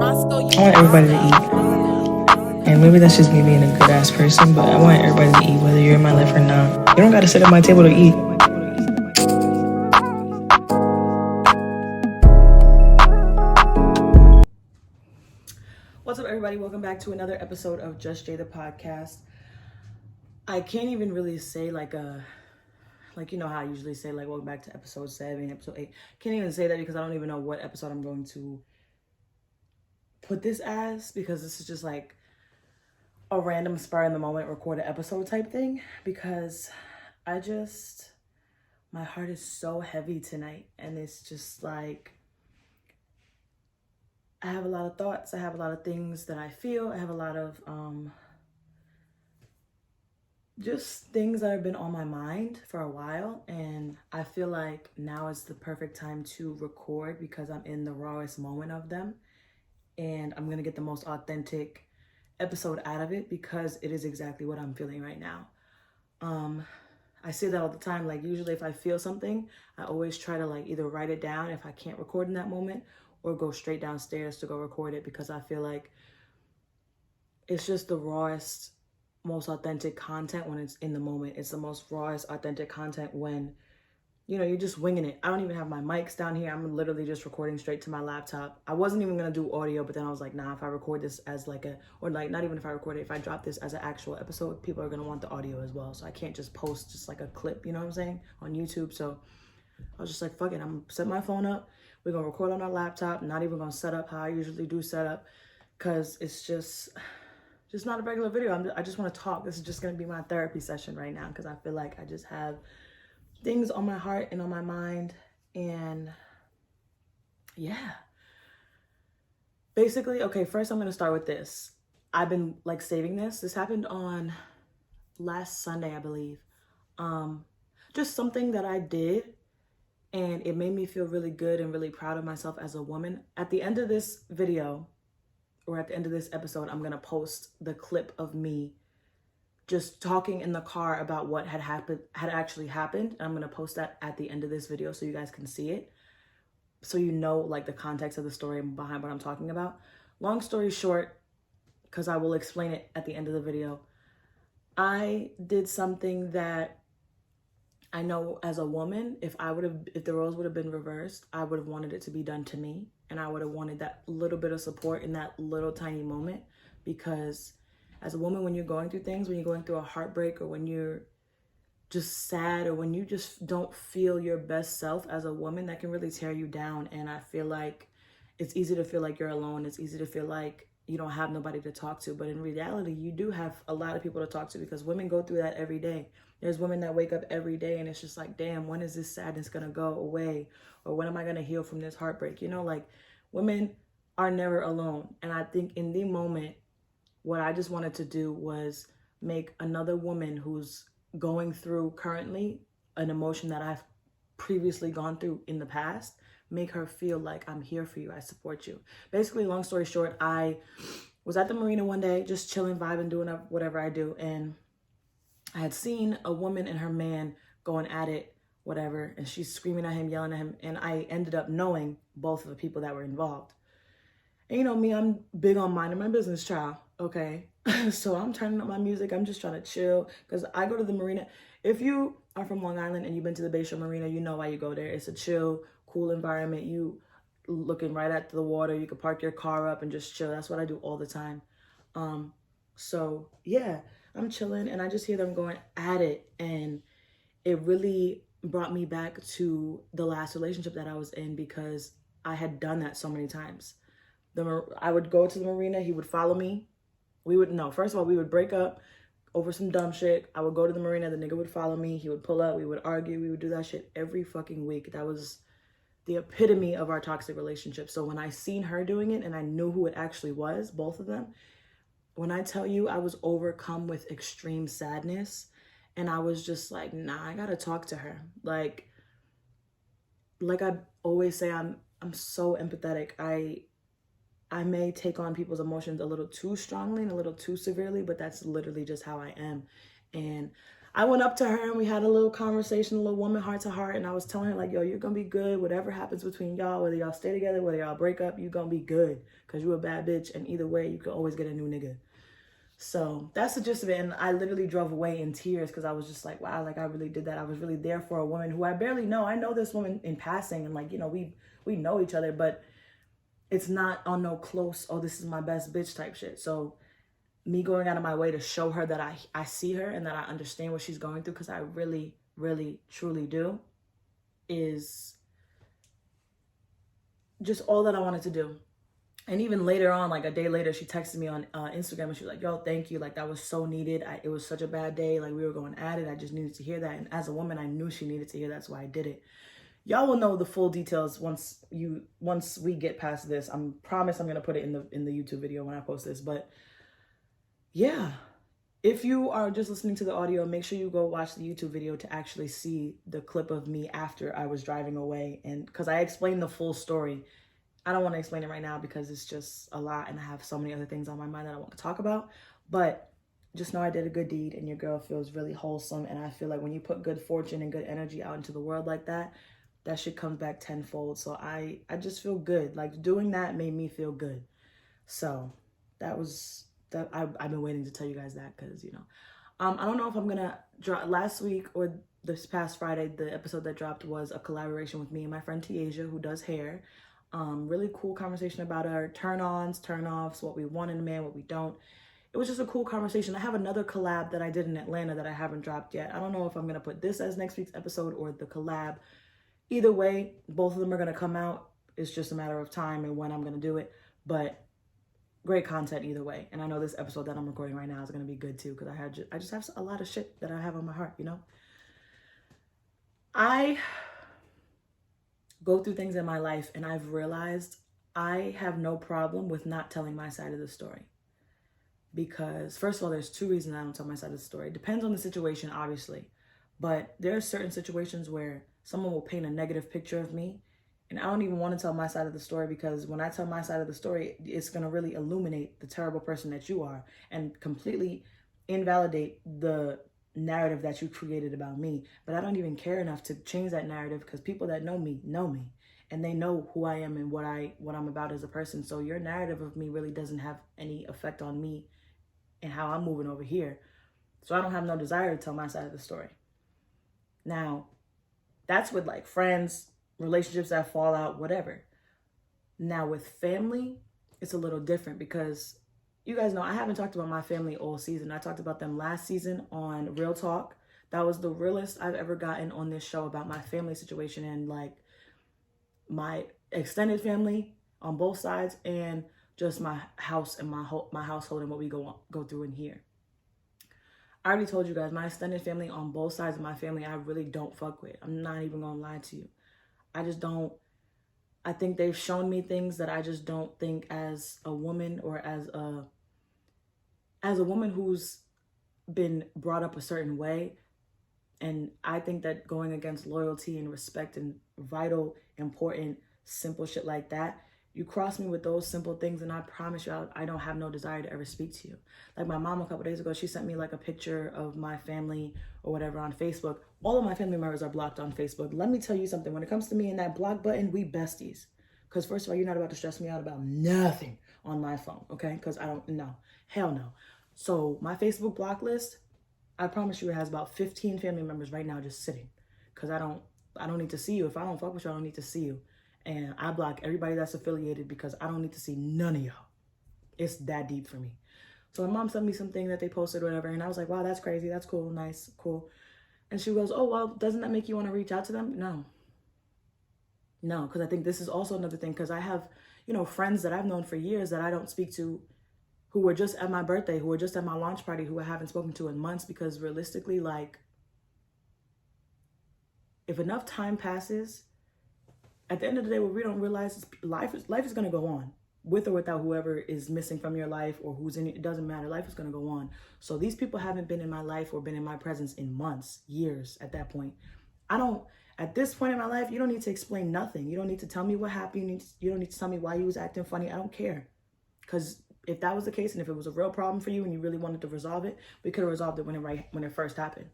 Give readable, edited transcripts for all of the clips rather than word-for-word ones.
I want everybody to eat. And maybe that's just me being a good ass person, but I want everybody to eat, whether you're in my life or not. You don't gotta sit at my table to eat. What's up, everybody? Welcome back to another episode of Just Jay the Podcast. I can't even really say like you know how I usually say like welcome back to episode 7, episode 8. Can't even say that because I don't even know what episode I'm going to put this as, because this is just like a random spur in the moment recorded episode type thing, because my heart is so heavy tonight, and it's just like I have a lot of thoughts, I have a lot of things that I feel, I have a lot of just things that have been on my mind for a while, and I feel like now is the perfect time to record because I'm in the rawest moment of them, and I'm gonna get the most authentic episode out of it because it is exactly what I'm feeling right now. I say that all the time. Like, usually if I feel something, I always try to like either write it down if I can't record in that moment, or go straight downstairs to go record it, because I feel like it's just the rawest, most authentic content when it's in the moment. It's the most rawest, authentic content when, you know, you're just winging it. I don't even have my mics down here. I'm literally just recording straight to my laptop. I wasn't even going to do audio, but then I was like, nah, if I record this as like not even if I record it, if I drop this as an actual episode, people are going to want the audio as well. So I can't just post just like a clip, you know what I'm saying, on YouTube. So I was just like, fuck it. I'm going to set my phone up. We're going to record on our laptop. Not even going to set up how I usually do set up, because it's just not a regular video. I just want to talk. This is just going to be my therapy session right now, because I feel like I just have things on my heart and on my mind. And yeah, basically, okay, first I'm going to start with this. I've been like saving this. This happened on last Sunday, I believe. Just something that I did, and it made me feel really good and really proud of myself as a woman. At the end of this video, or at the end of this episode, I'm going to post the clip of me just talking in the car about what had actually happened. I'm going to post that at the end of this video so you guys can see it, so you know like the context of the story behind what I'm talking about. Long story short, because I will explain it at the end of the video, I did something that I know as a woman, if the roles would have been reversed, I would have wanted it to be done to me, and I would have wanted that little bit of support in that little tiny moment. Because as a woman, when you're going through things, when you're going through a heartbreak, or when you're just sad, or when you just don't feel your best self as a woman, that can really tear you down. And I feel like it's easy to feel like you're alone. It's easy to feel like you don't have nobody to talk to. But in reality, you do have a lot of people to talk to, because women go through that every day. There's women that wake up every day and it's just like, damn, when is this sadness going to go away? Or when am I going to heal from this heartbreak? You know, like, women are never alone. And I think in the moment, what I just wanted to do was make another woman who's going through currently an emotion that I've previously gone through in the past, make her feel like I'm here for you, I support you. Basically, long story short, I was at the marina one day, just chilling, vibing, doing whatever I do, and I had seen a woman and her man going at it, whatever, and she's screaming at him, yelling at him, and I ended up knowing both of the people that were involved. And you know me, I'm big on minding my business, child, okay? So I'm turning up my music. I'm just trying to chill, because I go to the marina. If you are from Long Island and you've been to the Bayshore Marina, you know why you go there. It's a chill, cool environment. You looking right at the water. You can park your car up and just chill. That's what I do all the time. So yeah, I'm chilling, and I just hear them going at it, and it really brought me back to the last relationship that I was in, because I had done that so many times. I would go to the marina. He would follow me. First of all, we would break up over some dumb shit. I would go to the marina. The nigga would follow me. He would pull up. We would argue. We would do that shit every fucking week. That was the epitome of our toxic relationship. So when I seen her doing it, and I knew who it actually was, both of them, when I tell you I was overcome with extreme sadness, and I was just like, nah, I gotta talk to her. Like I always say, I'm so empathetic. I may take on people's emotions a little too strongly and a little too severely, but that's literally just how I am. And I went up to her and we had a little conversation, a little woman heart to heart. And I was telling her like, yo, you're going to be good. Whatever happens between y'all, whether y'all stay together, whether y'all break up, you're going to be good. Because you're a bad bitch. And either way, you can always get a new nigga. So that's the gist of it. And I literally drove away in tears because I was just like, wow, like I really did that. I was really there for a woman who I barely know. I know this woman in passing and like, you know, we know each other, but it's not on no close, oh, this is my best bitch type shit. So me going out of my way to show her that I see her and that I understand what she's going through, because I really, really, truly do, is just all that I wanted to do. And even later on, like a day later, she texted me on Instagram and she was like, yo, thank you. Like that was so needed. It was such a bad day. Like we were going at it. I just needed to hear that. And as a woman, I knew she needed to hear that. That's why I did it. Y'all will know the full details once we get past this. I promise I'm going to put it in the YouTube video when I post this. But yeah, if you are just listening to the audio, make sure you go watch the YouTube video to actually see the clip of me after I was driving away. And because I explained the full story. I don't want to explain it right now because it's just a lot and I have so many other things on my mind that I want to talk about. But just know I did a good deed and your girl feels really wholesome. And I feel like when you put good fortune and good energy out into the world like that, that shit comes back tenfold. So I just feel good. Like doing that made me feel good. So that was that. I've been waiting to tell you guys that because, you know, I don't know if I'm going to drop last week or this past Friday. The episode that dropped was a collaboration with me and my friend Tiasia, who does hair. Really cool conversation about our turn-ons, turn-offs, what we want in a man, what we don't. It was just a cool conversation. I have another collab that I did in Atlanta that I haven't dropped yet. I don't know if I'm going to put this as next week's episode or the collab. Either way, both of them are going to come out. It's just a matter of time and when I'm going to do it. But great content either way. And I know this episode that I'm recording right now is going to be good too because I just have a lot of shit that I have on my heart, you know? I go through things in my life and I've realized I have no problem with not telling my side of the story. Because first of all, there's two reasons I don't tell my side of the story. It depends on the situation, obviously. But there are certain situations where someone will paint a negative picture of me and I don't even want to tell my side of the story because when I tell my side of the story, it's going to really illuminate the terrible person that you are and completely invalidate the narrative that you created about me. But I don't even care enough to change that narrative because people that know me and they know who I am and what I'm about as a person. So your narrative of me really doesn't have any effect on me and how I'm moving over here. So I don't have no desire to tell my side of the story. Now, that's with like friends, relationships that fall out, whatever. Now with family, it's a little different because you guys know I haven't talked about my family all season. I talked about them last season on Real Talk. That was the realest I've ever gotten on this show about my family situation and like my extended family on both sides and just my house and my household and what we go through in here. I already told you guys, my extended family on both sides of my family, I really don't fuck with. I'm not even gonna lie to you. I just don't. I think they've shown me things that I just don't think as a woman or as a woman who's been brought up a certain way. And I think that going against loyalty and respect and vital, important, simple shit like that, you cross me with those simple things and I promise you I don't have no desire to ever speak to you. Like my mom a couple days ago, she sent me like a picture of my family or whatever on Facebook. All of my family members are blocked on Facebook. Let me tell you something. When it comes to me and that block button, we besties. Because first of all, you're not about to stress me out about nothing on my phone, okay? Because I don't, no, hell no. So my Facebook block list, I promise you it has about 15 family members right now just sitting. Because I don't need to see you. If I don't fuck with you, I don't need to see you. And I block everybody that's affiliated because I don't need to see none of y'all. It's that deep for me. So my mom sent me something that they posted or whatever. And I was like, wow, that's crazy. That's cool. Nice. Cool. And she goes, oh, well, doesn't that make you want to reach out to them? No, because I think this is also another thing. Because I have, you know, friends that I've known for years that I don't speak to who were just at my birthday, who were just at my launch party, who I haven't spoken to in months. Because realistically, like, if enough time passes, at the end of the day, what we don't realize is life is going to go on with or without whoever is missing from your life or who's in it. It doesn't matter. Life is going to go on. So these people haven't been in my life or been in my presence in months, years at that point. At this point in my life, you don't need to explain nothing. You don't need to tell me what happened. You don't need to tell me why you was acting funny. I don't care. Because if that was the case and if it was a real problem for you and you really wanted to resolve it, we could have resolved it when it first happened.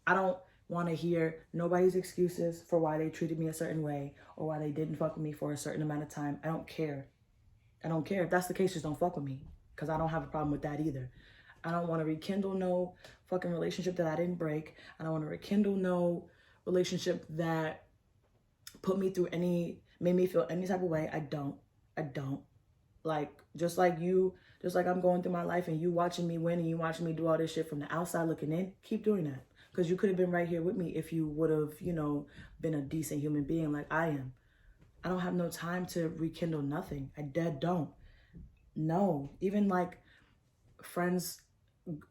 I don't want to hear nobody's excuses for why they treated me a certain way or why they didn't fuck with me for a certain amount of time. I don't care. I don't care. If that's the case, just don't fuck with me, because I don't have a problem with that either. I don't want to rekindle no fucking relationship that I didn't break. I don't want to rekindle no relationship that put me through made me feel any type of way. I don't. Like, just like I'm going through my life and you watching me win and you watching me do all this shit from the outside looking in, keep doing that. Because you could have been right here with me if you would have, been a decent human being like I am. I don't have no time to rekindle nothing. I dead don't. No. Even like friends,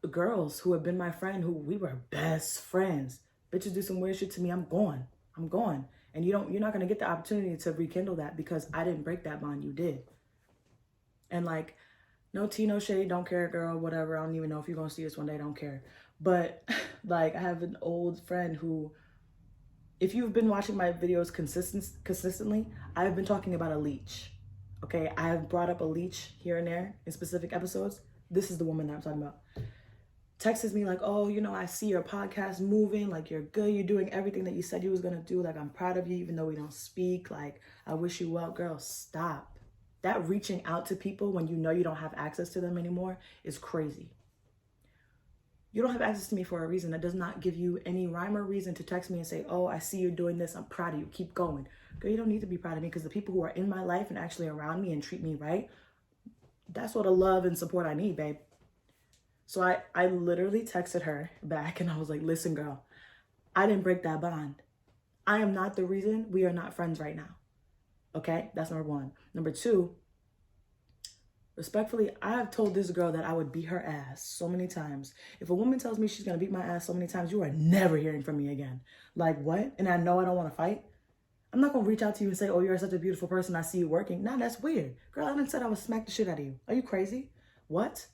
girls who have been my friend, who we were best friends. Bitches do some weird shit to me, I'm gone. And you're not gonna get the opportunity to rekindle that because I didn't break that bond, you did. And like, no tea, no shade, don't care, girl, whatever. I don't even know if you're gonna see this one day, don't care. But like, I have an old friend who, if you've been watching my videos consistently, I've been talking about a leech. Okay, I have brought up a leech here and there in specific episodes. This is the woman that I'm talking about. Texts me like, oh, I see your podcast moving, like you're good, you're doing everything that you said you was gonna do, like I'm proud of you even though we don't speak, like I wish you well. Girl, stop. That reaching out to people when you know you don't have access to them anymore is crazy. You don't have access to me for a reason. That does not give you any rhyme or reason to text me and say, oh, I see you're doing this, I'm proud of you, keep going. Girl, you don't need to be proud of me, because the people who are in my life and actually around me and treat me right, that's what the love and support I need, babe. So I literally texted her back and I was like, listen, girl, I didn't break that bond. I am not the reason we are not friends right now. Okay, that's number one. Number two, respectfully, I have told this girl that I would beat her ass so many times. If a woman tells me she's gonna beat my ass so many times, you are never hearing from me again. Like, what? And I know I don't want to fight. I'm not gonna reach out to you and say, oh, you're such a beautiful person, I see you working. Nah, that's weird. Girl, I done said I would smack the shit out of you. Are you crazy? What?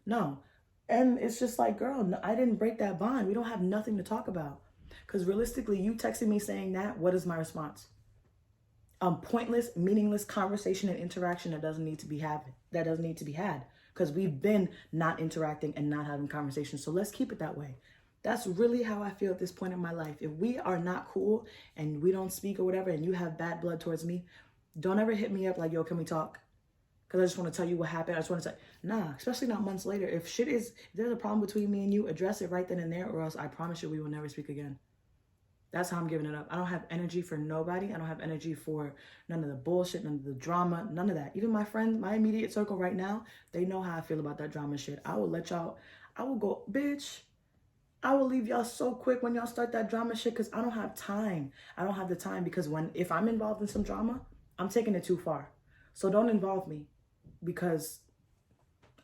No. And it's just like, girl, no, I didn't break that bond. We don't have nothing to talk about. Because realistically, you texting me saying that, what is my response? Pointless, meaningless conversation and interaction that doesn't need to be had. Because we've been not interacting and not having conversations. So let's keep it that way. That's really how I feel at this point in my life. If we are not cool and we don't speak or whatever, and you have bad blood towards me, don't ever hit me up like, yo, can we talk? Because I just want to tell you what happened. I just want to say, nah, especially not months later. If there's a problem between me and you, address it right then and there, or else I promise you we will never speak again. That's how I'm giving it up. I don't have energy for nobody. I don't have energy for none of the bullshit, none of the drama, none of that. Even my friends, my immediate circle right now, they know how I feel about that drama shit. I will go, bitch, I will leave y'all so quick when y'all start that drama shit, because I don't have time. I don't have the time, because if I'm involved in some drama, I'm taking it too far. So don't involve me, because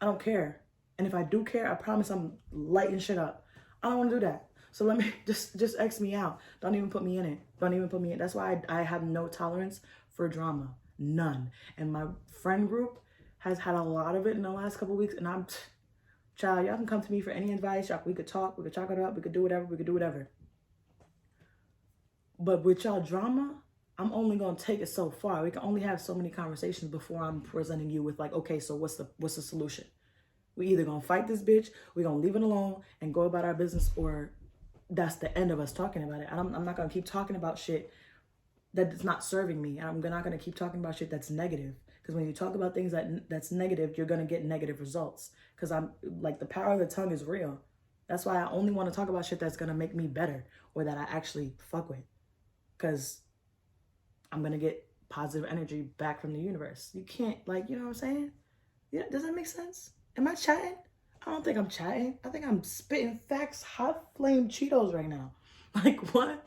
I don't care. And if I do care, I promise I'm lighting shit up. I don't want to do that. So let me just X me out. Don't even put me in it. That's why I have no tolerance for drama. None. And my friend group has had a lot of it in the last couple of weeks. And child, y'all can come to me for any advice. We could talk. We could chalk it up. We could do whatever. But with y'all drama, I'm only going to take it so far. We can only have so many conversations before I'm presenting you with like, okay, so what's the solution? We either going to fight this bitch, we're going to leave it alone and go about our business, or that's the end of us talking about it. I'm not going to keep talking about shit that's not serving me. I'm not going to keep talking about shit that's negative. Because when you talk about things that's negative, you're going to get negative results. Because I'm like, the power of the tongue is real. That's why I only want to talk about shit that's going to make me better, or that I actually fuck with. Because I'm going to get positive energy back from the universe. You can't, like, you know what I'm saying? Yeah, does that make sense? Am I chatting? I don't think I'm chatting. I think I'm spitting facts, hot flame Cheetos right now. Like, what?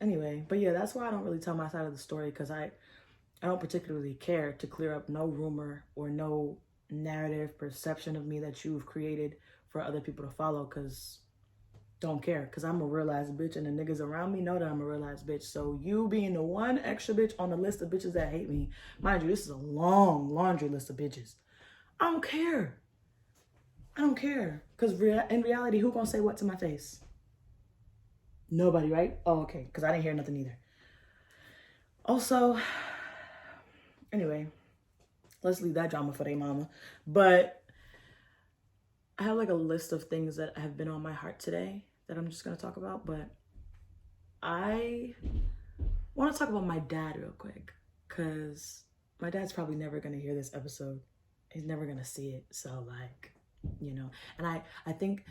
Anyway, but yeah, that's why I don't really tell my side of the story, because I don't particularly care to clear up no rumor or no narrative perception of me that you've created for other people to follow, because don't care, because I'm a real ass bitch, and the niggas around me know that I'm a real ass bitch. So you being the one extra bitch on the list of bitches that hate me, mind you, this is a long laundry list of bitches. I don't care. Because in reality, who gonna say what to my face? Nobody, right? Oh, okay, because I didn't hear nothing either. Also, anyway, let's leave that drama for their mama. But I have like a list of things that have been on my heart today that I'm just going to talk about, but I want to talk about my dad real quick because my dad's probably never going to hear this episode. He's never going to see it. So like, and I think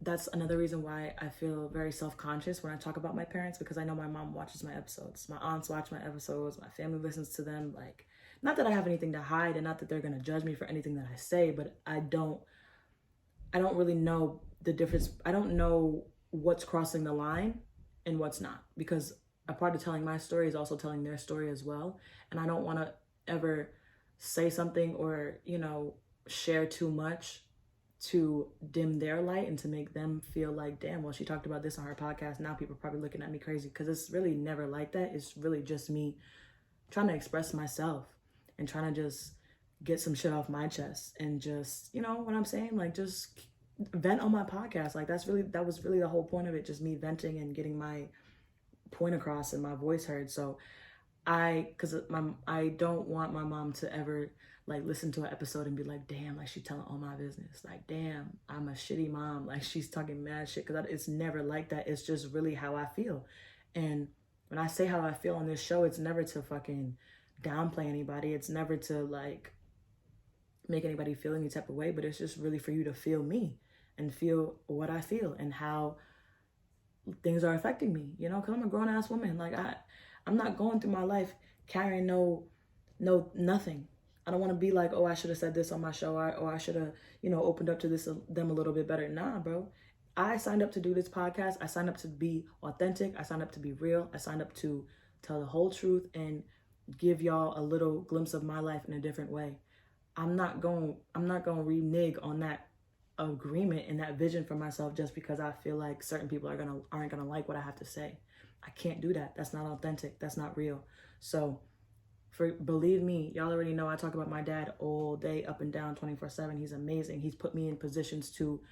that's another reason why I feel very self-conscious when I talk about my parents, because I know my mom watches my episodes. My aunts watch my episodes. My family listens to them. Like, not that I have anything to hide and not that they're going to judge me for anything that I say, but I don't really know the difference. I don't know what's crossing the line and what's not, because a part of telling my story is also telling their story as well. And I don't want to ever say something or, share too much to dim their light and to make them feel like, damn, well, she talked about this on her podcast. Now people are probably looking at me crazy, because it's really never like that. It's really just me trying to express myself and trying to just get some shit off my chest and just, you know what I'm saying? Like, just vent on my podcast. Like, that was really the whole point of it. Just me venting and getting my point across and my voice heard. So I don't want my mom to ever like listen to an episode and be like, damn, like she's telling all my business. Like, damn, I'm a shitty mom. Like, she's talking mad shit. Because it's never like that. It's just really how I feel. And when I say how I feel on this show, it's never to fucking downplay anybody. It's never to like make anybody feel any type of way, but it's just really for you to feel me and feel what I feel and how things are affecting me, because I'm a grown ass woman. Like, I'm not going through my life carrying nothing. I don't want to be like, oh, I should have said this on my show, or I should have, opened up to them a little bit better. Nah, bro. I signed up to do this podcast. I signed up to be authentic. I signed up to be real. I signed up to tell the whole truth and give y'all a little glimpse of my life in a different way. I'm not going to renege on that agreement and that vision for myself just because I feel like certain people aren't gonna like what I have to say. I can't do that. That's not authentic. That's not real. So believe me, y'all already know I talk about my dad all day, up and down, 24/7. He's amazing. He's put me in positions to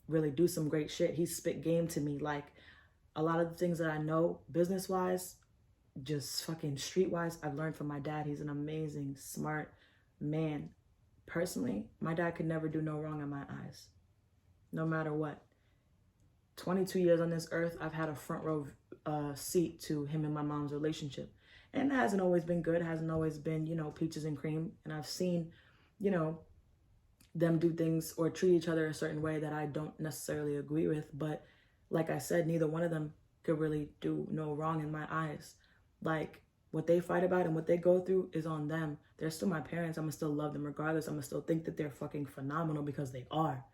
really do some great shit. He's spit game to me. Like, a lot of the things that I know business wise, just fucking street wise, I've learned from my dad. He's an amazing, smart man. Personally, my dad could never do no wrong in my eyes, no matter what. 22 years on this earth, I've had a front row seat to him and my mom's relationship. And it hasn't always been good, hasn't always been, peaches and cream. And I've seen, them do things or treat each other a certain way that I don't necessarily agree with. But like I said, neither one of them could really do no wrong in my eyes. Like, what they fight about and what they go through is on them. They're still my parents. I'm gonna still love them regardless. I'm gonna still think that they're fucking phenomenal, because they are.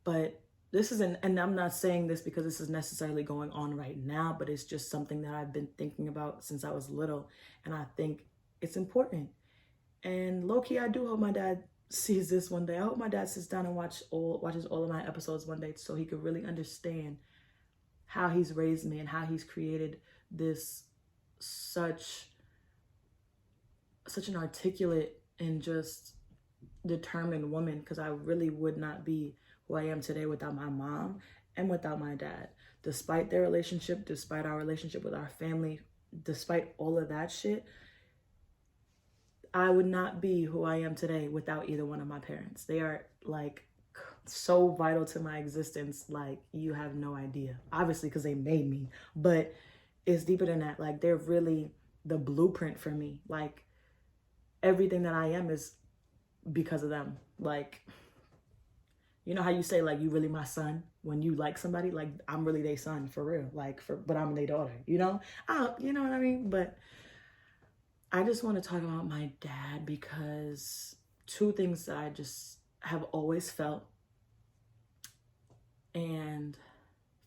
But this isn't, and I'm not saying this because this is necessarily going on right now, but it's just something that I've been thinking about since I was little. And I think it's important. And low-key, I do hope my dad sees this one day. I hope my dad sits down and watches all of my episodes one day, so he could really understand how he's raised me and how he's created this such an articulate and just determined woman, because I really would not be who I am today without my mom and without my dad. Despite their relationship, despite our relationship with our family, despite all of that shit, I would not be who I am today without either one of my parents. They are like so vital to my existence, like you have no idea. Obviously, because they made me, but it's deeper than that. Like, they're really the blueprint for me. Like, everything that I am is because of them. Like, you know how you say, like, you really my son when you like somebody? Like, I'm really their son for real. Like, but I'm their daughter, you know what I mean? But I just want to talk about my dad because two things that I just have always felt. And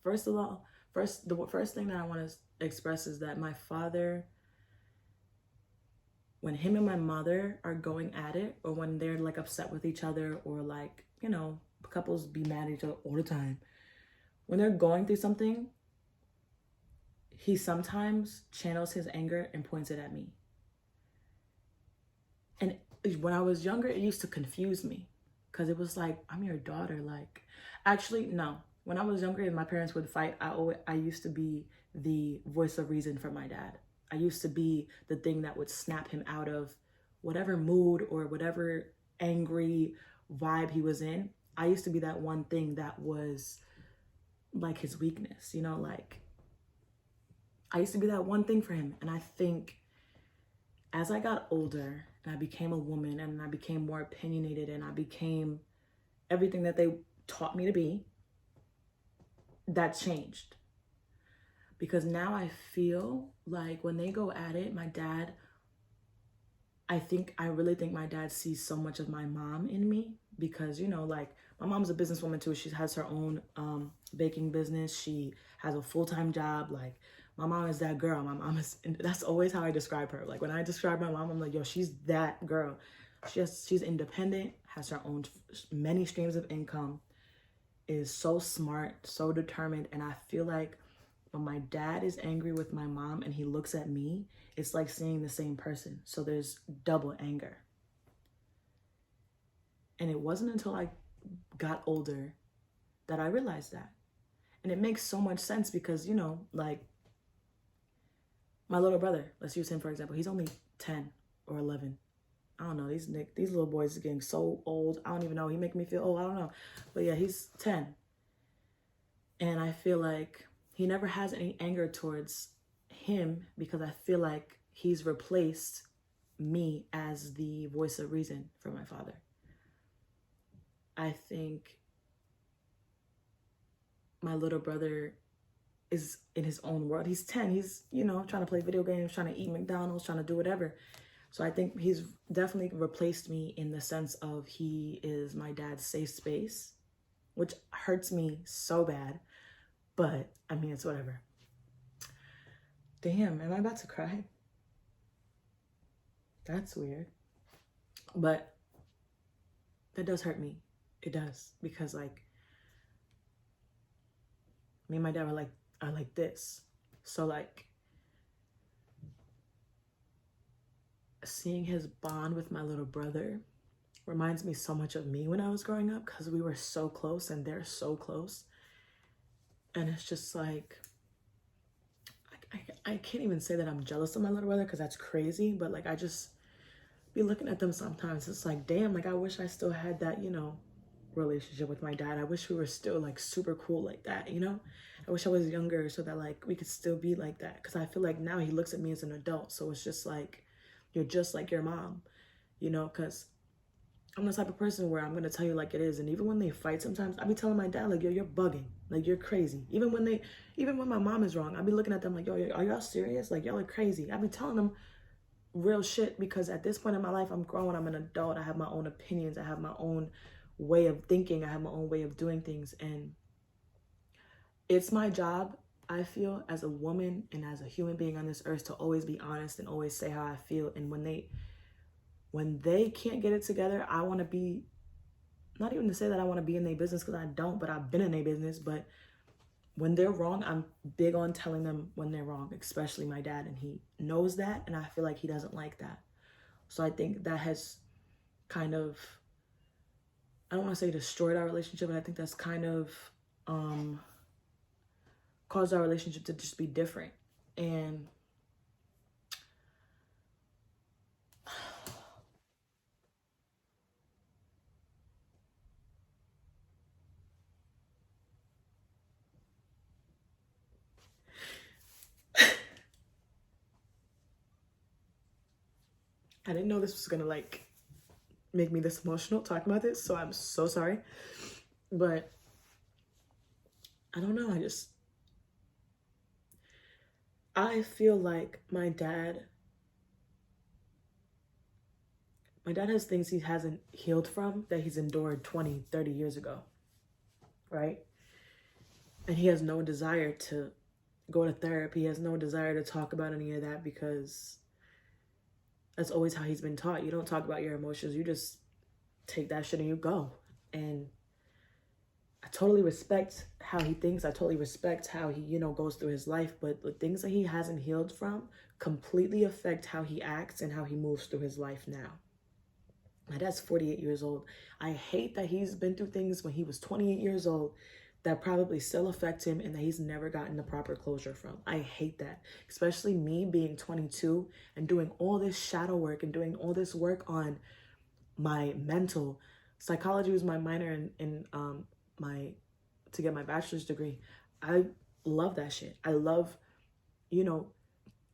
the first thing that I want to express is that my father, when him and my mother are going at it, or when they're like upset with each other, or like, couples be mad at each other all the time, when they're going through something, he sometimes channels his anger and points it at me. And when I was younger, it used to confuse me, because it was like, I'm your daughter. Like, actually, no. When I was younger and my parents would fight, I used to be the voice of reason for my dad. I used to be the thing that would snap him out of whatever mood or whatever angry vibe he was in. I used to be that one thing that was like his weakness, you know, like I used to be that one thing for him. And I think as I got older and I became a woman and I became more opinionated and I became everything that they taught me to be, that changed. Because now I feel like when they go at it, my dad, I really think my dad sees so much of my mom in me because, you know, like my mom's a businesswoman too. She has her own baking business. She has a full-time job. Like my mom is that girl. My mom is, and that's always how I describe her. Like when I describe my mom, I'm like, yo, she's that girl. She's independent, has her own many streams of income, is so smart, so determined. And I feel like when my dad is angry with my mom and he looks at me, it's like seeing the same person. So there's double anger. And it wasn't until I got older that I realized that. And it makes so much sense because, you know, like my little brother, let's use him for example. He's only 10 or 11. I don't know. These little boys are getting so old. I don't even know. He making me feel old. I don't know. But yeah, he's 10. And I feel like he never has any anger towards him because I feel like he's replaced me as the voice of reason for my father. I think my little brother is in his own world. He's 10. He's, you know, trying to play video games, trying to eat McDonald's, trying to do whatever. So I think he's definitely replaced me in the sense of he is my dad's safe space, which hurts me so bad. But I mean, it's whatever. Damn, am I about to cry? That's weird. But that does hurt me. It does. Because like, me and my dad are like this. So like, seeing his bond with my little brother reminds me so much of me when I was growing up because we were so close and they're so close. And it's just like, I can't even say that I'm jealous of my little brother because that's crazy. But like, I just be looking at them sometimes. It's like, damn, like I wish I still had that, you know, relationship with my dad. I wish we were still like super cool like that, you know? I wish I was younger so that like we could still be like that. Because I feel like now he looks at me as an adult. So it's just like, you're just like your mom, you know? Because I'm the type of person where I'm going to tell you like it is. And even when they fight sometimes, I be telling my dad, like, yo, you're bugging. Like, you're crazy. Even when my mom is wrong, I be looking at them like, yo, are y'all serious? Like, y'all are crazy. I be telling them real shit because at this point in my life, I'm grown. I'm an adult. I have my own opinions. I have my own way of thinking. I have my own way of doing things. And it's my job, I feel, as a woman and as a human being on this earth to always be honest and always say how I feel. And when they can't get it together, I want to be, not even to say that I want to be in their business because I don't, but I've been in their business. But when they're wrong, I'm big on telling them when they're wrong, especially my dad. And he knows that. And I feel like he doesn't like that. So I think that has kind of, I don't want to say destroyed our relationship, but I think that's kind of caused our relationship to just be different. And I didn't know this was gonna like make me this emotional talking about this, so I'm so sorry. But I don't know, I feel like my dad has things he hasn't healed from that he's endured 20, 30 years ago, right? And he has no desire to go to therapy. He has no desire to talk about any of that because that's always how he's been taught. You don't talk about your emotions. You just take that shit and you go. And I totally respect how he thinks. I totally respect how he, you know, goes through his life. But the things that he hasn't healed from completely affect how he acts and how he moves through his life now. My dad's 48 years old. I hate that he's been through things when he was 28 years old that probably still affect him and that he's never gotten the proper closure from. I hate that, especially me being 22 and doing all this shadow work and doing all this work on my mental, Psychology was my minor in my to get my bachelor's degree. I love that shit. I love, you know,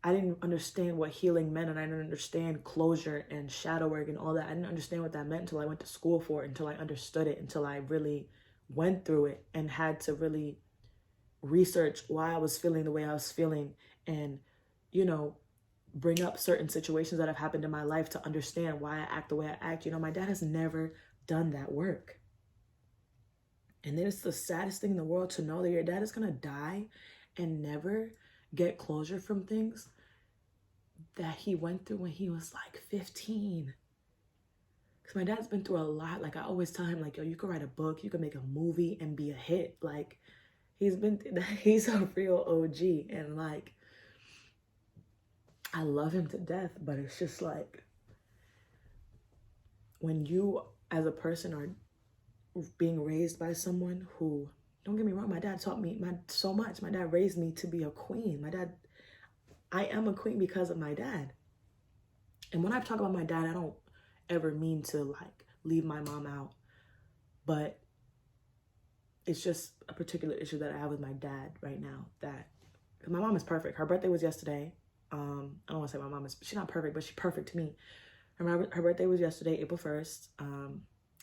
I didn't understand what healing meant, and I didn't understand closure and shadow work and all that. I didn't understand what that meant until I went to school for it, until I understood it, until I really went through it and had to really research why I was feeling the way I was feeling, and, you know, bring up certain situations that have happened in my life to understand why I act the way I act. You know, my dad has never done that work. And then it's the saddest thing in the world to know that your dad is going to die and never get closure from things that he went through when he was like 15. Because my dad's been through a lot. Like, I always tell him, like, yo, you could write a book, you could make a movie and be a hit. Like, he's a real OG. And like, I love him to death, but it's just like, when you as a person are being raised by someone who, don't get me wrong, my dad taught me so much. My dad raised me to be a queen. I am a queen because of my dad. And when I talk about my dad, I don't ever mean to like leave my mom out, but it's just a particular issue that I have with my dad right now. That my mom is perfect. Her birthday was yesterday. I don't want to say my mom is, she's not perfect, but she's perfect to me. Her birthday was yesterday, April 1st.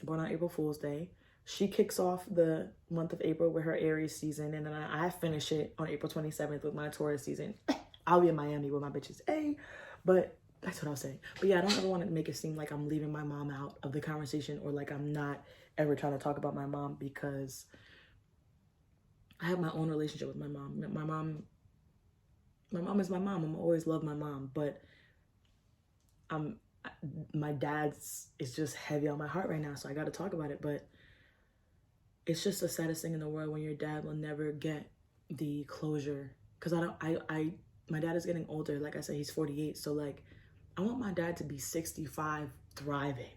Born on April Fool's Day. She kicks off the month of April with her Aries season, and then I finish it on April 27th with my Taurus season. I'll be in Miami with my bitches. Hey, but that's what I'll say. But yeah, I don't ever want to make it seem like I'm leaving my mom out of the conversation, or like I'm not ever trying to talk about my mom, because I have my own relationship with my mom. My mom is my mom. I'm always love my mom, but my dad's is just heavy on my heart right now, so I got to talk about it. But it's just the saddest thing in the world when your dad will never get the closure. Because my dad is getting older. Like I said, he's 48. So like, I want my dad to be 65, thriving,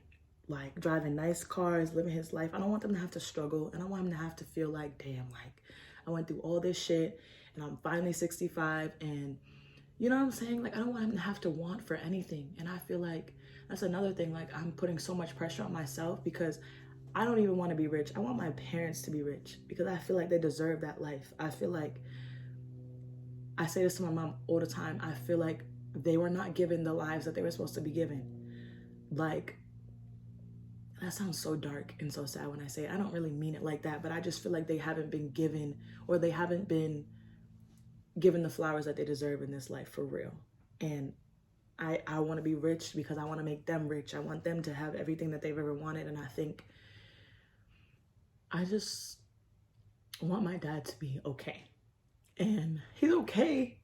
like driving nice cars, living his life. I don't want them to have to struggle, and I want him to have to feel like, damn, like I went through all this shit and I'm finally 65, and you know what I'm saying? Like, I don't want him to have to want for anything. And I feel like that's another thing. Like, I'm putting so much pressure on myself because I don't even want to be rich. I want my parents to be rich because I feel like they deserve that life. I feel like, I say this to my mom all the time, I feel like they were not given the lives that they were supposed to be given. Like, that sounds so dark and so sad when I say it. I don't really mean it like that, but I just feel like they haven't been given, or they haven't been given the flowers that they deserve in this life for real. And I want to be rich because I want to make them rich. I want them to have everything that they've ever wanted. And I think I just want my dad to be okay. And he's okay.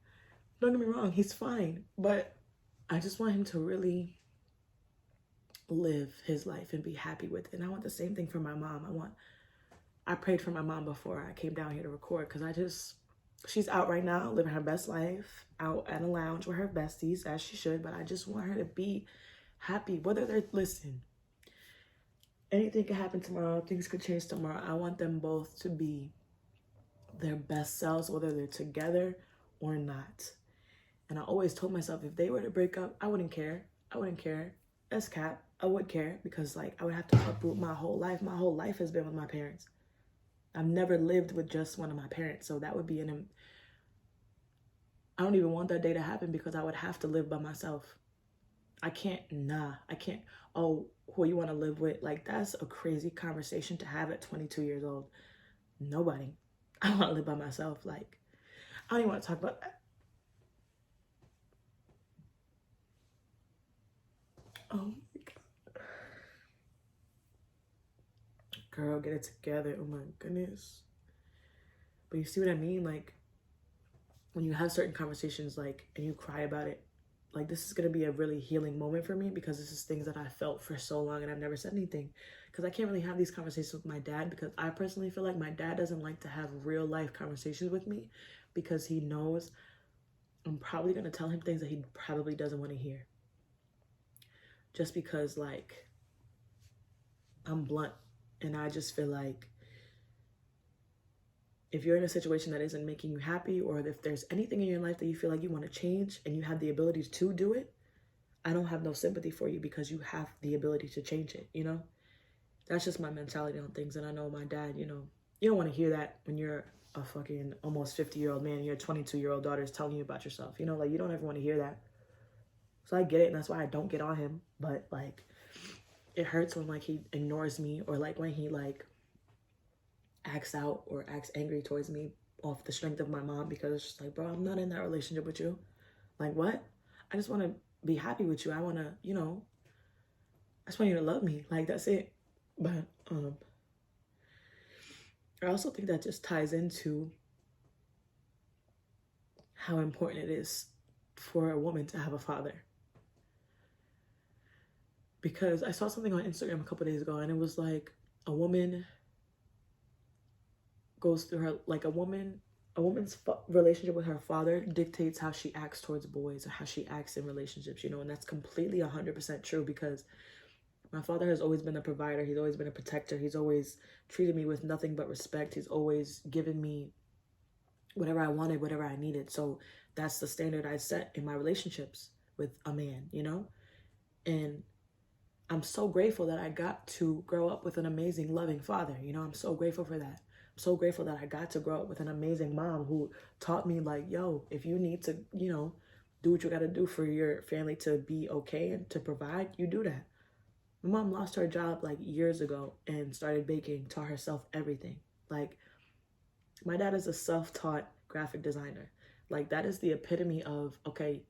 Don't get me wrong, he's fine. But I just want him to really live his life and be happy with it. And I want the same thing for my mom. I prayed for my mom before I came down here to record, because she's out right now living her best life, out at a lounge with her besties, as she should. But I just want her to be happy, whether listen, anything can happen tomorrow, things could change tomorrow. I want them both to be their best selves, whether they're together or not. And I always told myself, if they were to break up, I wouldn't care. That's cap. I would care, because like, I would have to uproot my whole life. My whole life has been with my parents. I've never lived with just one of my parents. So that would be I don't even want that day to happen, because I would have to live by myself. I can't. Oh, who you want to live with? Like, that's a crazy conversation to have at 22 years old. Nobody. I want to live by myself. Like, I don't even want to talk about that. Oh my God. Girl, get it together. Oh my goodness. But you see what I mean? Like, when you have certain conversations, like, and you cry about it, like, this is going to be a really healing moment for me, because this is things that I felt for so long and I've never said anything. Because I can't really have these conversations with my dad, because I personally feel like my dad doesn't like to have real life conversations with me, because he knows I'm probably going to tell him things that he probably doesn't want to hear. Just because, like, I'm blunt, and I just feel like if you're in a situation that isn't making you happy, or if there's anything in your life that you feel like you want to change and you have the ability to do it, I don't have no sympathy for you, because you have the ability to change it, you know? That's just my mentality on things. And I know my dad, you know, you don't want to hear that when you're a fucking almost 50-year-old man, your 22-year-old daughter is telling you about yourself. You know, like, you don't ever want to hear that. So I get it, and that's why I don't get on him. But, like, it hurts when, like, he ignores me, or, like, when he, like, acts out or acts angry towards me off the strength of my mom, because it's just like, bro, I'm not in that relationship with you. Like, what? I just want to be happy with you. I want to, you know, I just want you to love me. Like, that's it. But I also think that just ties into how important it is for a woman to have a father. Because I saw something on Instagram a couple days ago, and it was like, a woman goes through her, like, a woman's relationship with her father dictates how she acts towards boys, or how she acts in relationships, you know. And that's completely 100% true, because my father has always been a provider. He's always been a protector. He's always treated me with nothing but respect. He's always given me whatever I wanted, whatever I needed. So that's the standard I set in my relationships with a man, you know? And I'm so grateful that I got to grow up with an amazing, loving father. You know, I'm so grateful for that. I'm so grateful that I got to grow up with an amazing mom who taught me, like, yo, if you need to, you know, do what you got to do for your family to be okay and to provide, you do that. My mom lost her job like years ago and started baking, taught herself everything. Like, my dad is a self-taught graphic designer. Like, that is the epitome of, okay,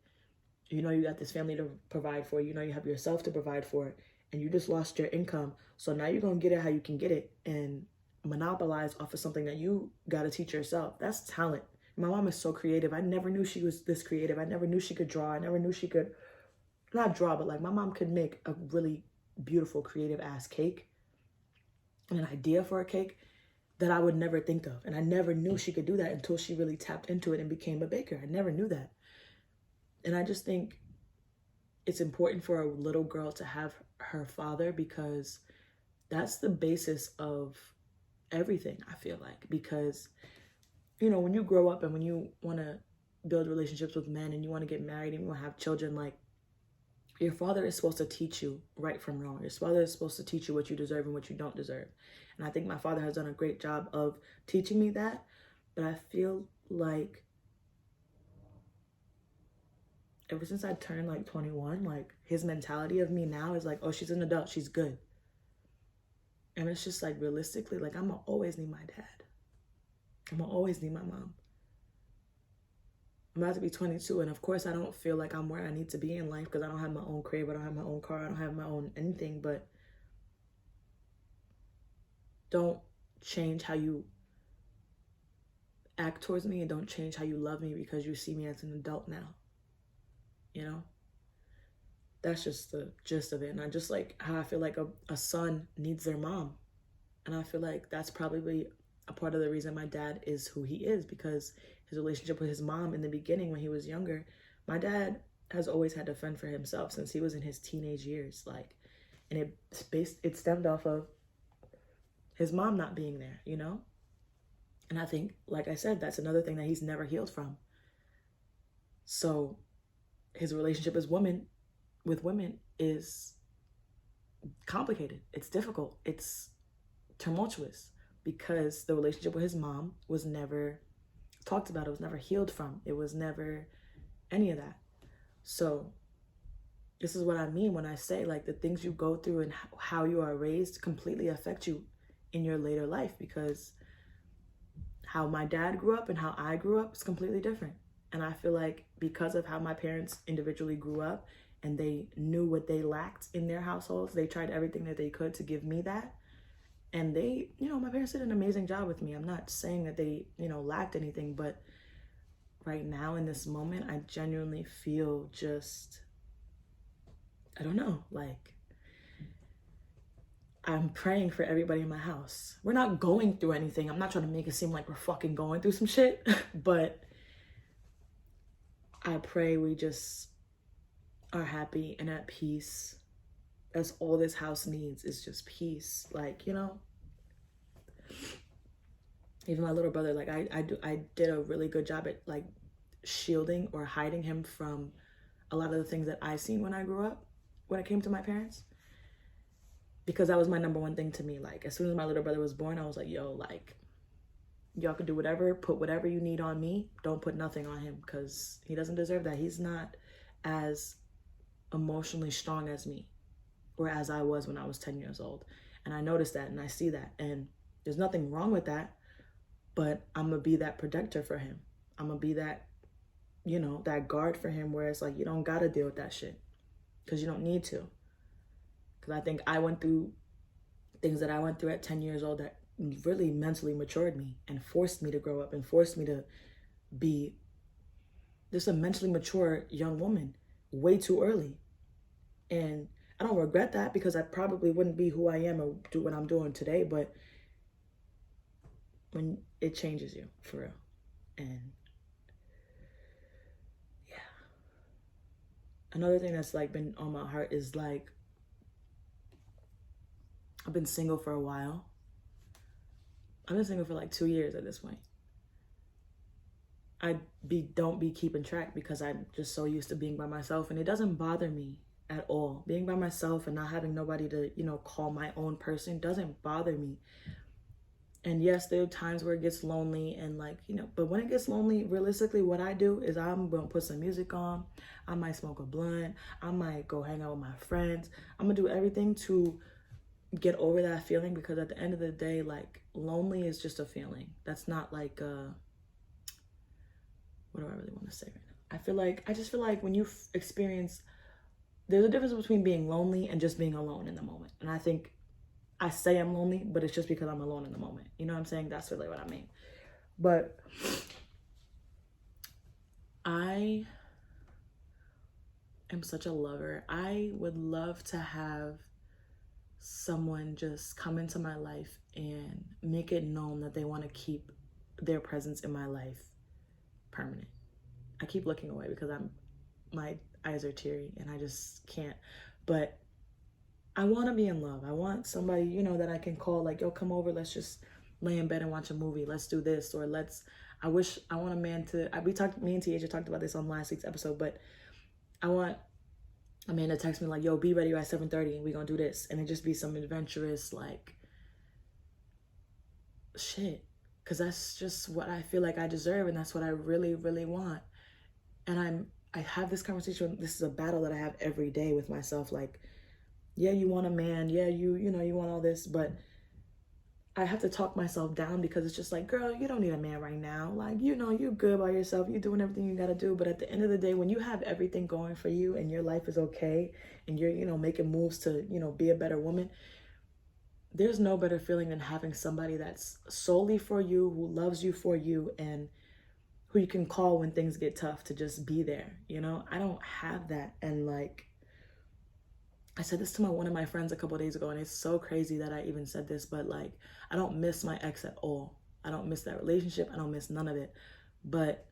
you know, you got this family to provide for, you know, you have yourself to provide for, and you just lost your income. So now you're going to get it how you can get it and monopolize off of something that you got to teach yourself. That's talent. My mom is so creative. I never knew she was this creative. I never knew she could draw. I never knew she could, not draw, but like, my mom could make a really beautiful, creative ass cake, and an idea for a cake that I would never think of. And I never knew she could do that until she really tapped into it and became a baker. I never knew that. And I just think it's important for a little girl to have her father, because that's the basis of everything, I feel like. Because, you know, when you grow up and when you want to build relationships with men and you want to get married and you want to have children, like, your father is supposed to teach you right from wrong. Your father is supposed to teach you what you deserve and what you don't deserve. And I think my father has done a great job of teaching me that. But I feel like ever since I turned like 21, like, his mentality of me now is like, oh, she's an adult, she's good. And it's just like, realistically, like, I'm gonna always need my dad. I'm gonna always need my mom. I'm about to be 22, and of course I don't feel like I'm where I need to be in life, because I don't have my own crib, I don't have my own car, I don't have my own anything. But don't change how you act towards me, and don't change how you love me because you see me as an adult now. You know? That's just the gist of it. And I just like how I feel like a son needs their mom. And I feel like that's probably a part of the reason my dad is who he is, because his relationship with his mom in the beginning when he was younger, my dad has always had to fend for himself since he was in his teenage years. Like, and it stemmed off of his mom not being there, you know? And I think, like I said, that's another thing that he's never healed from. So his relationship with women is complicated. It's difficult. It's tumultuous, because the relationship with his mom was never talked about. It was never healed from. It was never any of that. So this is what I mean when I say, like, the things you go through and how you are raised completely affect you in your later life, because how my dad grew up and how I grew up is completely different. And I feel like because of how my parents individually grew up and they knew what they lacked in their households, they tried everything that they could to give me that. And they, you know, my parents did an amazing job with me. I'm not saying that they, you know, lacked anything, but right now in this moment, I genuinely feel just, I don't know, like, I'm praying for everybody in my house. We're not going through anything. I'm not trying to make it seem like we're fucking going through some shit, but I pray we just are happy and at peace. That's all this house needs, is just peace. Like, you know, even my little brother, like, I did a really good job at, like, shielding or hiding him from a lot of the things that I seen when I grew up, when it came to my parents. because that was my number one thing to me. Like, as soon as my little brother was born, I was like, yo, like, y'all can do whatever, put whatever you need on me. Don't put nothing on him, because he doesn't deserve that. He's not as emotionally strong as me, or as I was when I was 10 years old. And I noticed that, and I see that, and there's nothing wrong with that, but I'm gonna be that protector for him. I'm gonna be that, that guard for him, where it's like, you don't gotta deal with that shit, because you don't need to. Because I think I went through things that I went through at 10 years old that really mentally matured me and forced me to grow up and forced me to be just a mentally mature young woman way too early. And I don't regret that, because I probably wouldn't be who I am or do what I'm doing today, but when it changes you, for real. And yeah. Another thing that's like been on my heart is like, I've been single for a while. I've been single for like 2 years at this point. Don't be keeping track, because I'm just so used to being by myself, and it doesn't bother me at all. Being by myself and not having nobody to, call my own person doesn't bother me. And yes, there are times where it gets lonely, and like, but when it gets lonely, realistically, what I do is I'm gonna put some music on. I might smoke a blunt. I might go hang out with my friends. I'm gonna do everything to get over that feeling, because at the end of the day, like, lonely is just a feeling. That's not like, what do I really want to say right now? I just feel like when you experience, there's a difference between being lonely and just being alone in the moment. And I think I say I'm lonely, but it's just because I'm alone in the moment. You know what I'm saying? That's really what I mean. But I am such a lover. I would love to have someone just come into my life and make it known that they want to keep their presence in my life permanent. I keep looking away because my eyes are teary and I just can't. But I want to be in love. I want somebody, that I can call, like, yo, come over, let's just lay in bed and watch a movie. Let's do this. Or I want a man to, me and Tiaja talked about this on last week's episode, but I want a man to text me like, yo, be ready by 7:30 and we gonna do this. And it just be some adventurous, like, shit. Because that's just what I feel like I deserve, and that's what I really, really want. And I have this conversation, this is a battle that I have every day with myself, like, yeah, you want a man, yeah, you want all this, but I have to talk myself down, because it's just like, girl, you don't need a man right now. Like, you're good by yourself. You're doing everything you got to do. But at the end of the day, when you have everything going for you and your life is okay and you're, making moves to, be a better woman, there's no better feeling than having somebody that's solely for you, who loves you for you, and who you can call when things get tough, to just be there. I don't have that. And like, I said this to one of my friends a couple of days ago, and it's so crazy that I even said this, but like, I don't miss my ex at all. I don't miss that relationship. I don't miss none of it. But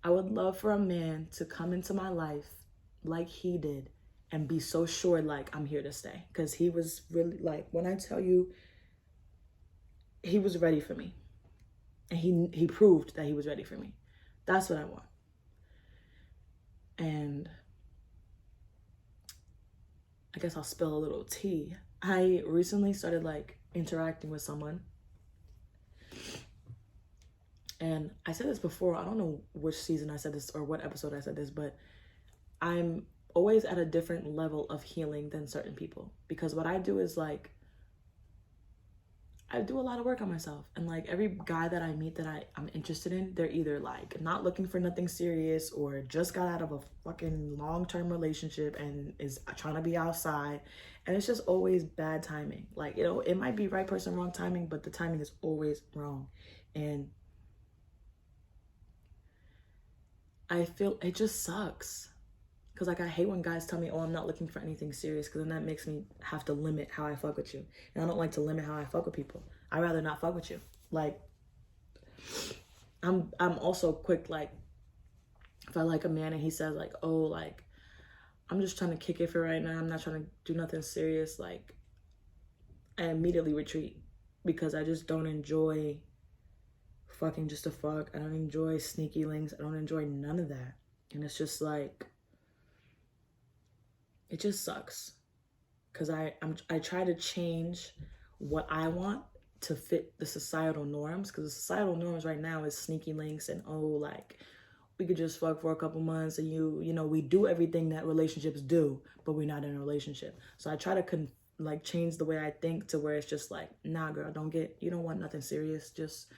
I would love for a man to come into my life like he did and be so sure, like, I'm here to stay. Because he was really, like, when I tell you, he was ready for me. And he proved that he was ready for me. That's what I want. And I guess I'll spill a little tea. I recently started like interacting with someone. And I said this before, I don't know which season I said this or what episode I said this, but I'm always at a different level of healing than certain people. Because what I do is like, I do a lot of work on myself. And like, every guy that I meet that I'm interested in, they're either like not looking for nothing serious, or just got out of a fucking long-term relationship and is trying to be outside. And it's just always bad timing. Like, it might be right person, wrong timing, but the timing is always wrong. And I feel it just sucks. Because like, I hate when guys tell me, oh, I'm not looking for anything serious, because then that makes me have to limit how I fuck with you. And I don't like to limit how I fuck with people. I'd rather not fuck with you. Like, I'm also quick, like, if I like a man and he says like, oh, like, I'm just trying to kick it for right now, I'm not trying to do nothing serious, like, I immediately retreat. Because I just don't enjoy fucking just to fuck. I don't enjoy sneaky links. I don't enjoy none of that. And it's just like, it just sucks. because I try to change what I want to fit the societal norms, because the societal norms right now is sneaky links and, oh, like, we could just fuck for a couple months and you know, we do everything that relationships do, but we're not in a relationship. So I try to like change the way I think to where it's just like, nah, girl, you don't want nothing serious. Just,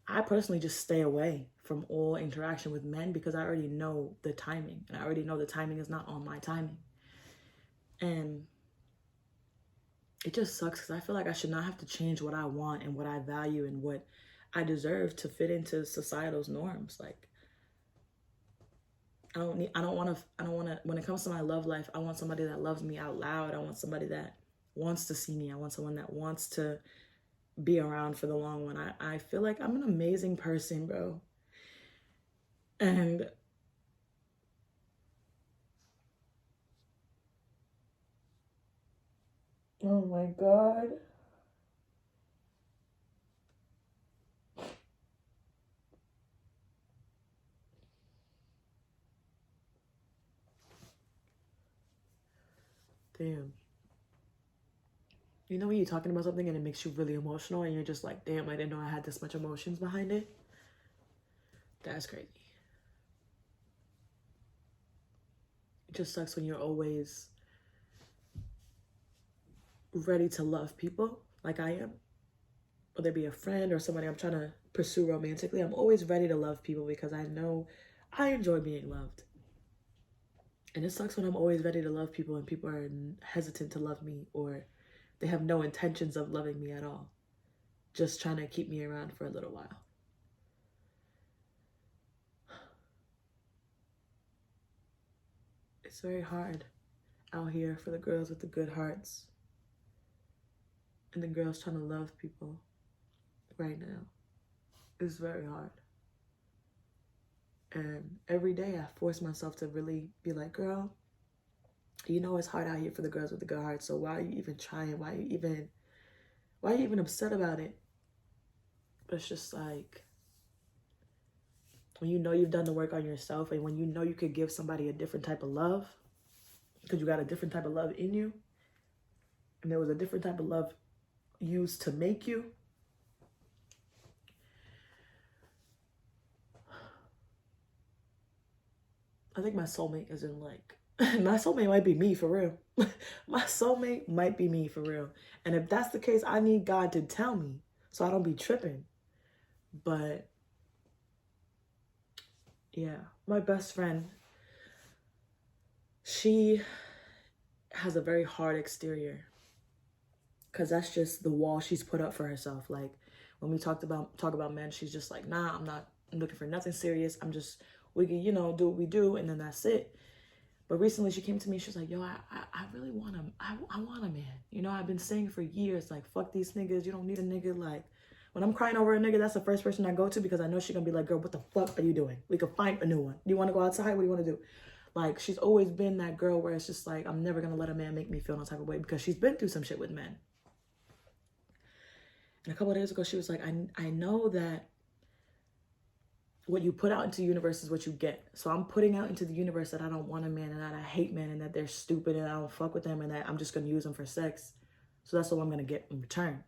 I personally just stay away from all interaction with men because I already know the timing, and I already know the timing is not on my timing. And it just sucks because I feel like I should not have to change what I want and what I value and what I deserve to fit into societal's norms. Like, I don't want to, when it comes to my love life, I want somebody that loves me out loud. I want somebody that wants to see me. I want someone that wants to be around for the long run. I feel like I'm an amazing person, bro. And oh my God. Damn. You know when you're talking about something and it makes you really emotional and you're just like, damn, I didn't know I had this much emotions behind it? That's crazy. It just sucks when you're always ready to love people like I am. Whether it be a friend or somebody I'm trying to pursue romantically, I'm always ready to love people because I know I enjoy being loved. And it sucks when I'm always ready to love people and people are hesitant to love me, or they have no intentions of loving me at all, just trying to keep me around for a little while. It's very hard out here for the girls with the good hearts and the girls trying to love people right now. It's very hard. And every day I force myself to really be like, girl, you know it's hard out here for the girls with the good hearts, so why are you even trying? Why are you even upset about it? But it's just like, when you know you've done the work on yourself and when you know you could give somebody a different type of love, because you got a different type of love in you, and there was a different type of love used to make you, I think my soulmate is in like, my soulmate might be me for real. My soulmate might be me for real. And if that's the case, I need God to tell me so I don't be tripping. But yeah, my best friend, she has a very hard exterior because that's just the wall she's put up for herself. Like, when we talk about men, she's just like, nah, I'm looking for nothing serious. We can, do what we do, and then that's it. But recently she came to me, she's like, yo, I really want I want a man. I've been saying for years, like, fuck these niggas. You don't need a nigga. Like, when I'm crying over a nigga, that's the first person I go to because I know she's gonna be like, girl, what the fuck are you doing? We could find a new one. Do you want to go outside? What do you want to do? Like, she's always been that girl where it's just like, I'm never gonna let a man make me feel no type of way because she's been through some shit with men. And a couple of days ago, she was like, I know that what you put out into the universe is what you get. So I'm putting out into the universe that I don't want a man and that I hate men and that they're stupid and I don't fuck with them and that I'm just going to use them for sex. So that's what I'm going to get in return.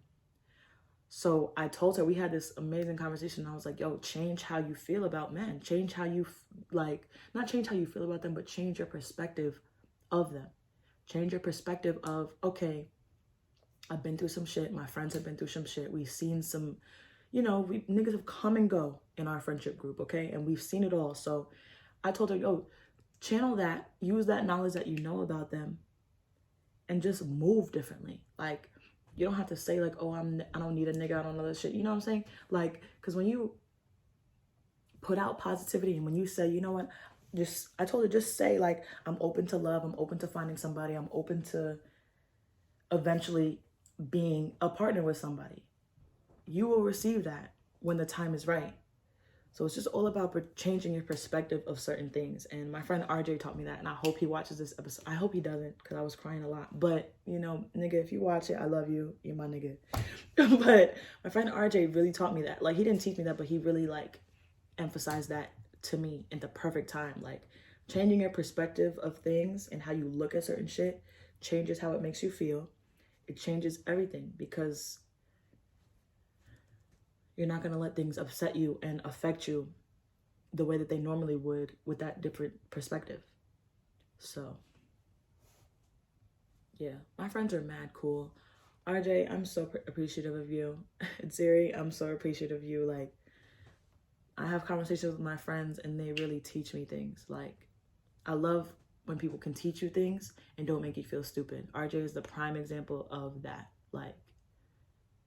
So I told her, we had this amazing conversation. I was like, yo, change how you feel about men. Change how you, not change how you feel about them, but change your perspective of them. Change your perspective of, okay, I've been through some shit. My friends have been through some shit. We've seen some, niggas have come and go in our friendship group, okay? And we've seen it all. So I told her, yo, channel that, use that knowledge that you know about them and just move differently. Like, you don't have to say like, oh, I don't need a nigga, I don't know that shit. You know what I'm saying? Like, because when you put out positivity and when you say, you know what, I told her, just say like, I'm open to love. I'm open to finding somebody. I'm open to eventually being a partner with somebody. You will receive that when the time is right. So it's just all about changing your perspective of certain things. And my friend RJ taught me that, and I hope he watches this episode. I hope he doesn't, because I was crying a lot. But, nigga, if you watch it, I love you. You're my nigga. But my friend RJ really taught me that. Like, he didn't teach me that, but he really, like, emphasized that to me in the perfect time. Like, changing your perspective of things and how you look at certain shit changes how it makes you feel. It changes everything, because you're not going to let things upset you and affect you the way that they normally would with that different perspective. So, yeah, my friends are mad cool. RJ, I'm so appreciative of you. Ziri, I'm so appreciative of you. Like, I have conversations with my friends and they really teach me things. Like, I love when people can teach you things and don't make you feel stupid. RJ is the prime example of that. Like,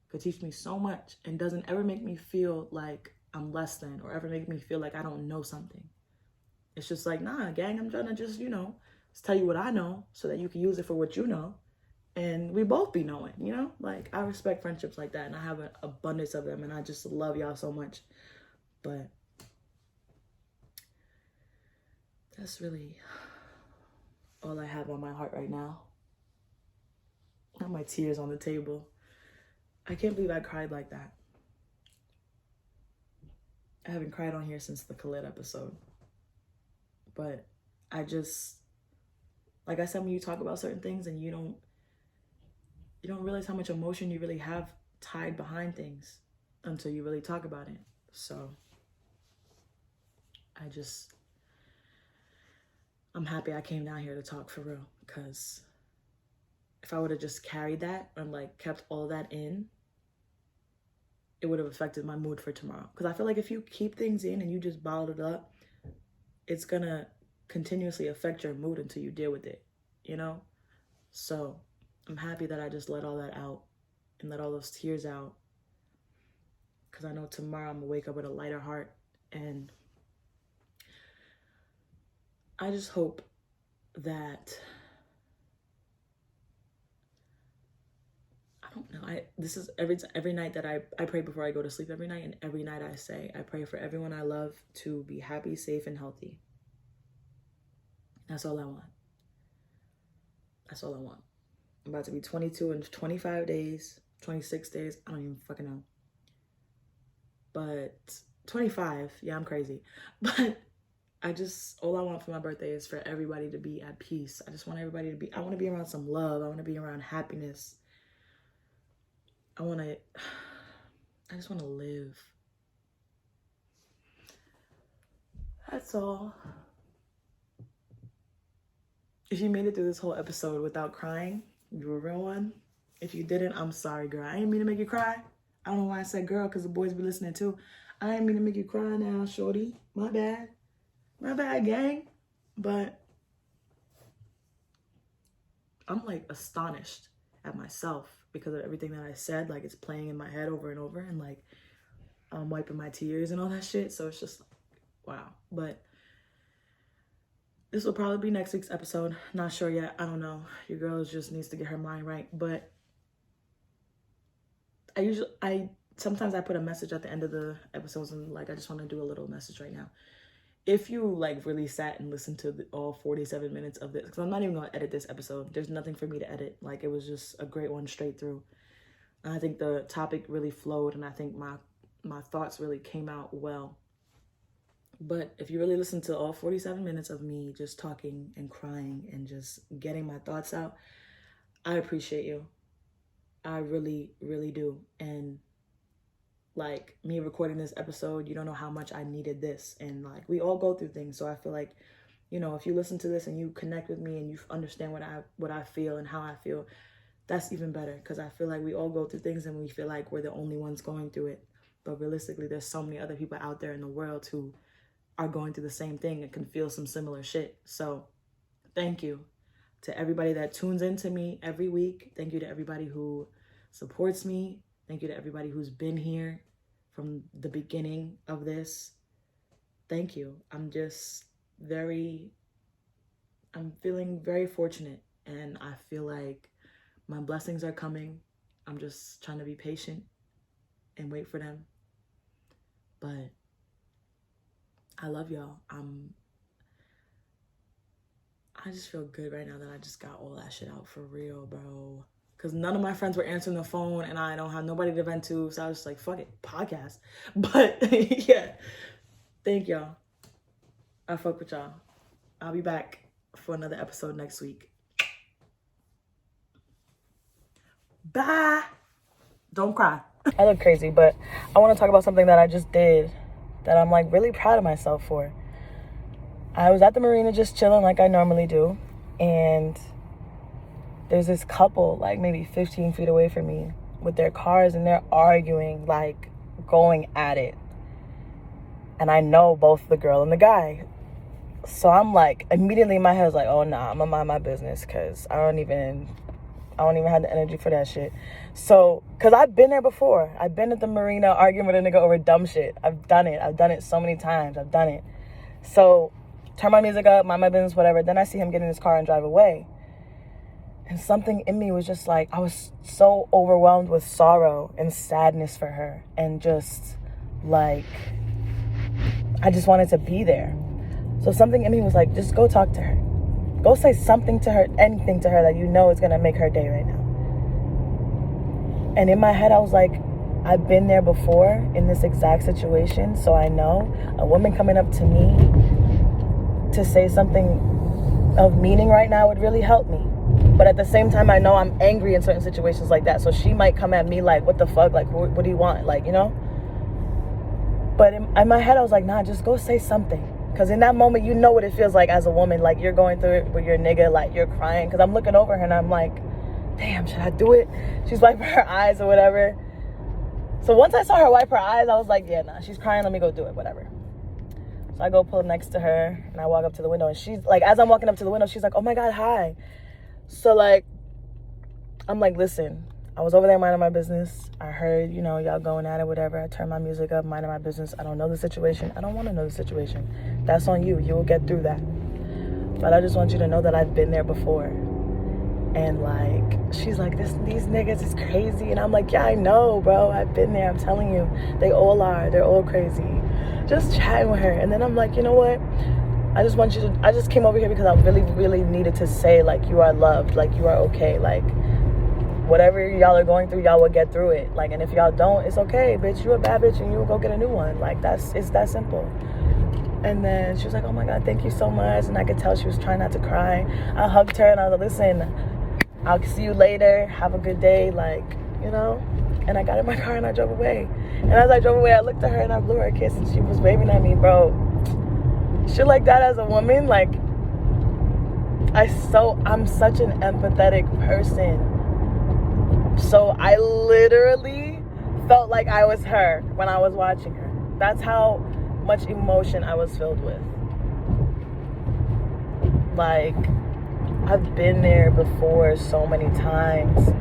could teach me so much and doesn't ever make me feel like I'm less than, or ever make me feel like I don't know something. It's just like, nah, gang, I'm trying to just, tell you what I know so that you can use it for what you know. And we both be knowing, Like, I respect friendships like that, and I have an abundance of them, and I just love y'all so much. But that's really all I have on my heart right now. Not my tears on the table. I can't believe I cried like that. I haven't cried on here since the Khalid episode. But I just, like I said, when you talk about certain things and you don't realize how much emotion you really have tied behind things until you really talk about it. So I'm happy I came down here to talk for real, because if I would have just carried that and like kept all that in, it would have affected my mood for tomorrow. Because I feel like if you keep things in and you just bottle it up, it's gonna continuously affect your mood until you deal with it, So I'm happy that I just let all that out and let all those tears out, because I know tomorrow I'm gonna wake up with a lighter heart. And I just hope that, I don't know, this is every night that I pray before I go to sleep every night, and every night I say, I pray for everyone I love to be happy, safe, and healthy. That's all I want. That's all I want. I'm about to be 22 in 25 days, 26 days. I don't even fucking know. But 25, yeah, I'm crazy. But all I want for my birthday is for everybody to be at peace. I just want everybody to I want to be around some love. I want to be around happiness. I just want to live. That's all. If you made it through this whole episode without crying, you're a real one. If you didn't, I'm sorry, girl. I didn't mean to make you cry. I don't know why I said girl, because the boys be listening too. I didn't mean to make you cry now, shorty. My bad. My bad, gang. But I'm like astonished at myself because of everything that I said. Like, it's playing in my head over and over, and like I'm wiping my tears and all that shit. So it's just like, wow. But this will probably be next week's episode. Not sure yet. I don't know. Your girl just needs to get her mind right. But sometimes I put a message at the end of the episodes, and like I just want to do a little message right now. If you like really sat and listened to all 47 minutes of this, because I'm not even going to edit this episode. There's nothing for me to edit. Like, it was just a great one straight through. And I think the topic really flowed, and I think my thoughts really came out well. But if you really listen to all 47 minutes of me just talking and crying and just getting my thoughts out, I appreciate you. I really, really do. And like, me recording this episode, you don't know how much I needed this. And like, we all go through things. So I feel like, if you listen to this and you connect with me and you understand what I feel and how I feel, that's even better. Because I feel like we all go through things and we feel like we're the only ones going through it. But realistically, there's so many other people out there in the world who are going through the same thing and can feel some similar shit. So thank you to everybody that tunes into me every week. Thank you to everybody who supports me. Thank you to everybody who's been here from the beginning of this. Thank you. I'm feeling very fortunate, and I feel like my blessings are coming. I'm just trying to be patient and wait for them. But I love y'all. I just feel good right now that I just got all that shit out for real, bro. Because none of my friends were answering the phone, and I don't have nobody to vent to. So I was just like, fuck it, podcast. But yeah, thank y'all. I fuck with y'all. I'll be back for another episode next week. Bye. Don't cry. I look crazy, but I want to talk about something that I just did that I'm like really proud of myself for. I was at the marina just chilling like I normally do, and there's this couple like maybe 15 feet away from me with their cars, and they're arguing, like going at it. And I know both the girl and the guy. So I'm like, immediately in my head was like, oh nah, I'm gonna mind my business, because I don't even have the energy for that shit. So, because I've been there before. I've been at the marina arguing with a nigga over dumb shit. I've done it so many times. I've done it. So, turn my music up, mind my business, whatever. Then I see him get in his car and drive away. And something in me was just like, I was so overwhelmed with sorrow and sadness for her. And just like, I just wanted to be there. So something in me was like, just go talk to her. Go say something to her, anything to her that you know is going to make her day right now. And in my head, I was like, I've been there before in this exact situation, so I know a woman coming up to me to say something of meaning right now would really help me. But at the same time, I know I'm angry in certain situations like that. So she might come at me like, what the fuck? Like, what do you want? Like, you know? But in my head, I was like, nah, just go say something. Because in that moment, you know what it feels like as a woman. Like, you're going through it with your nigga, like, you're crying. Because I'm looking over her and I'm like, damn, should I do it? She's wiping her eyes or whatever. So once I saw her wipe her eyes, I was like, yeah, nah, she's crying. Let me go do it, whatever. So I go pull next to her and I walk up to the window. And she's like, as I'm walking up to the window, she's like, oh my God, hi. So like, I'm like, listen, I was over there minding my business. I heard, you know, y'all going at it, whatever. I turned my music up, minding my business. I don't know the situation. I don't want to know the situation. That's on you. You will get through that. But I just want you to know that I've been there before. And like, she's like, these niggas is crazy. And I'm like, yeah, I know, bro. I've been there. I'm telling you. They all are. They're all crazy. Just chatting with her. And then I'm like, you know what? I just came over here because I really, really needed to say, like, you are loved. Like, you are okay. Like, whatever y'all are going through, y'all will get through it. Like, and if y'all don't, it's okay, bitch. You a bad bitch and you will go get a new one. Like, it's that simple. And then she was like, oh my God, thank you so much. And I could tell she was trying not to cry. I hugged her and I was like, listen, I'll see you later. Have a good day. Like, you know? And I got in my car and I drove away. And as I drove away, I looked at her and I blew her a kiss and she was waving at me, bro. Shit like that as a woman, like, I'm such an empathetic person. So I literally felt like I was her when I was watching her. That's how much emotion I was filled with. Like, I've been there before so many times.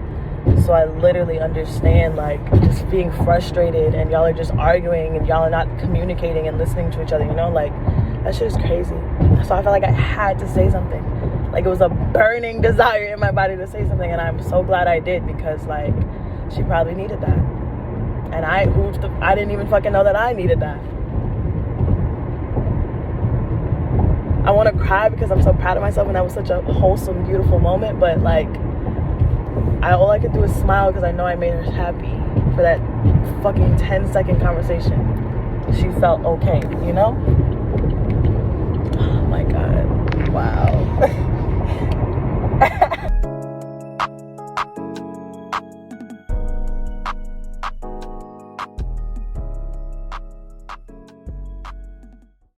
So I literally understand, like, just being frustrated and y'all are just arguing and y'all are not communicating and listening to each other, you know? Like, that shit is crazy. So I felt like I had to say something. Like, it was a burning desire in my body to say something, and I'm so glad I did, because like, she probably needed that. And I didn't even fucking know that I needed that. I want to cry because I'm so proud of myself, and that was such a wholesome, beautiful moment. But like, all I can do is smile because I know I made her happy for that fucking 10-second conversation. She felt okay, you know? Oh my God. Wow.